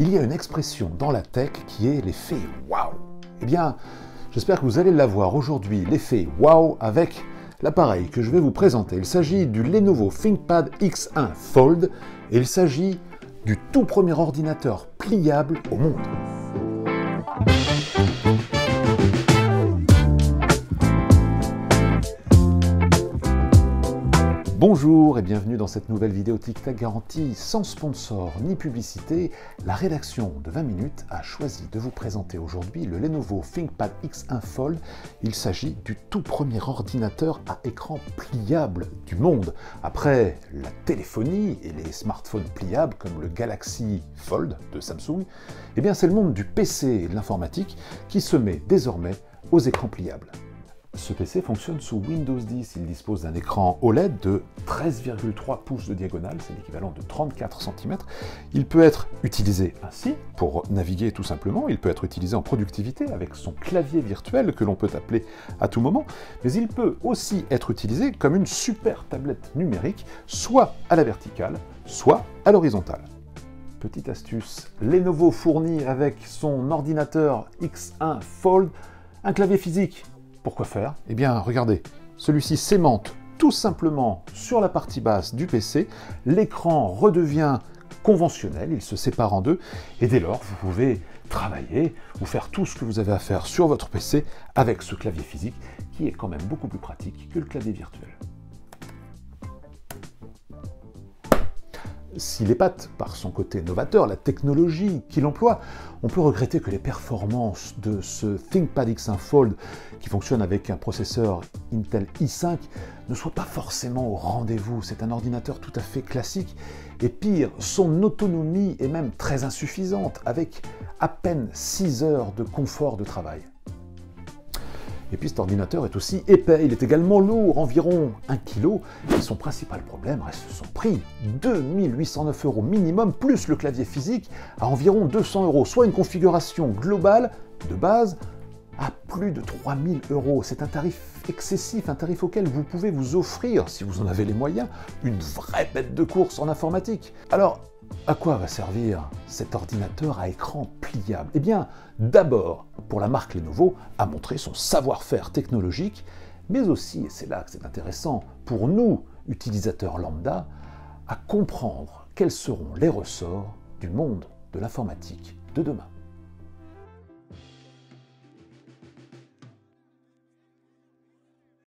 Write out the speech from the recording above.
Il y a une expression dans la tech qui est l'effet waouh. Eh bien, j'espère que vous allez l'avoir aujourd'hui, l'effet waouh, avec l'appareil que je vais vous présenter. Il s'agit du Lenovo ThinkPad X1 Fold et il s'agit du tout premier ordinateur pliable au monde. Bonjour et bienvenue dans cette nouvelle vidéo Tic Tac garantie sans sponsor ni publicité. La rédaction de 20 minutes a choisi de vous présenter aujourd'hui le Lenovo ThinkPad X1 Fold. Il s'agit du tout premier ordinateur à écran pliable du monde. Après la téléphonie et les smartphones pliables comme le Galaxy Fold de Samsung, eh bien c'est le monde du PC et de l'informatique qui se met désormais aux écrans pliables. Ce PC fonctionne sous Windows 10, il dispose d'un écran OLED de 13,3 pouces de diagonale, c'est l'équivalent de 34 cm. Il peut être utilisé ainsi, pour naviguer tout simplement, il peut être utilisé en productivité avec son clavier virtuel que l'on peut appeler à tout moment, mais il peut aussi être utilisé comme une super tablette numérique, soit à la verticale, soit à l'horizontale. Petite astuce, Lenovo fournit avec son ordinateur X1 Fold un clavier physique. Pourquoi faire? Eh bien, regardez, celui-ci s'aimante tout simplement sur la partie basse du PC, l'écran redevient conventionnel, il se sépare en deux, et dès lors, vous pouvez travailler ou faire tout ce que vous avez à faire sur votre PC avec ce clavier physique, qui est quand même beaucoup plus pratique que le clavier virtuel. S'il épate par son côté novateur, la technologie qu'il emploie, on peut regretter que les performances de ce ThinkPad X1 Fold, qui fonctionne avec un processeur Intel i5, ne soient pas forcément au rendez-vous. C'est un ordinateur tout à fait classique, et pire, son autonomie est même très insuffisante, avec à peine 6 heures de confort de travail. Et puis cet ordinateur est aussi épais, il est également lourd, environ 1 kg, et son principal problème reste son prix, 2 809 € minimum, plus le clavier physique à environ 200 €, soit une configuration globale de base à plus de 3 000 €. C'est un tarif excessif, un tarif auquel vous pouvez vous offrir, si vous en avez les moyens, une vraie bête de course en informatique. Alors, à quoi va servir cet ordinateur à écran pliable? Eh bien, d'abord, pour la marque Lenovo, à montrer son savoir-faire technologique, mais aussi, et c'est là que c'est intéressant, pour nous, utilisateurs lambda, à comprendre quels seront les ressorts du monde de l'informatique de demain.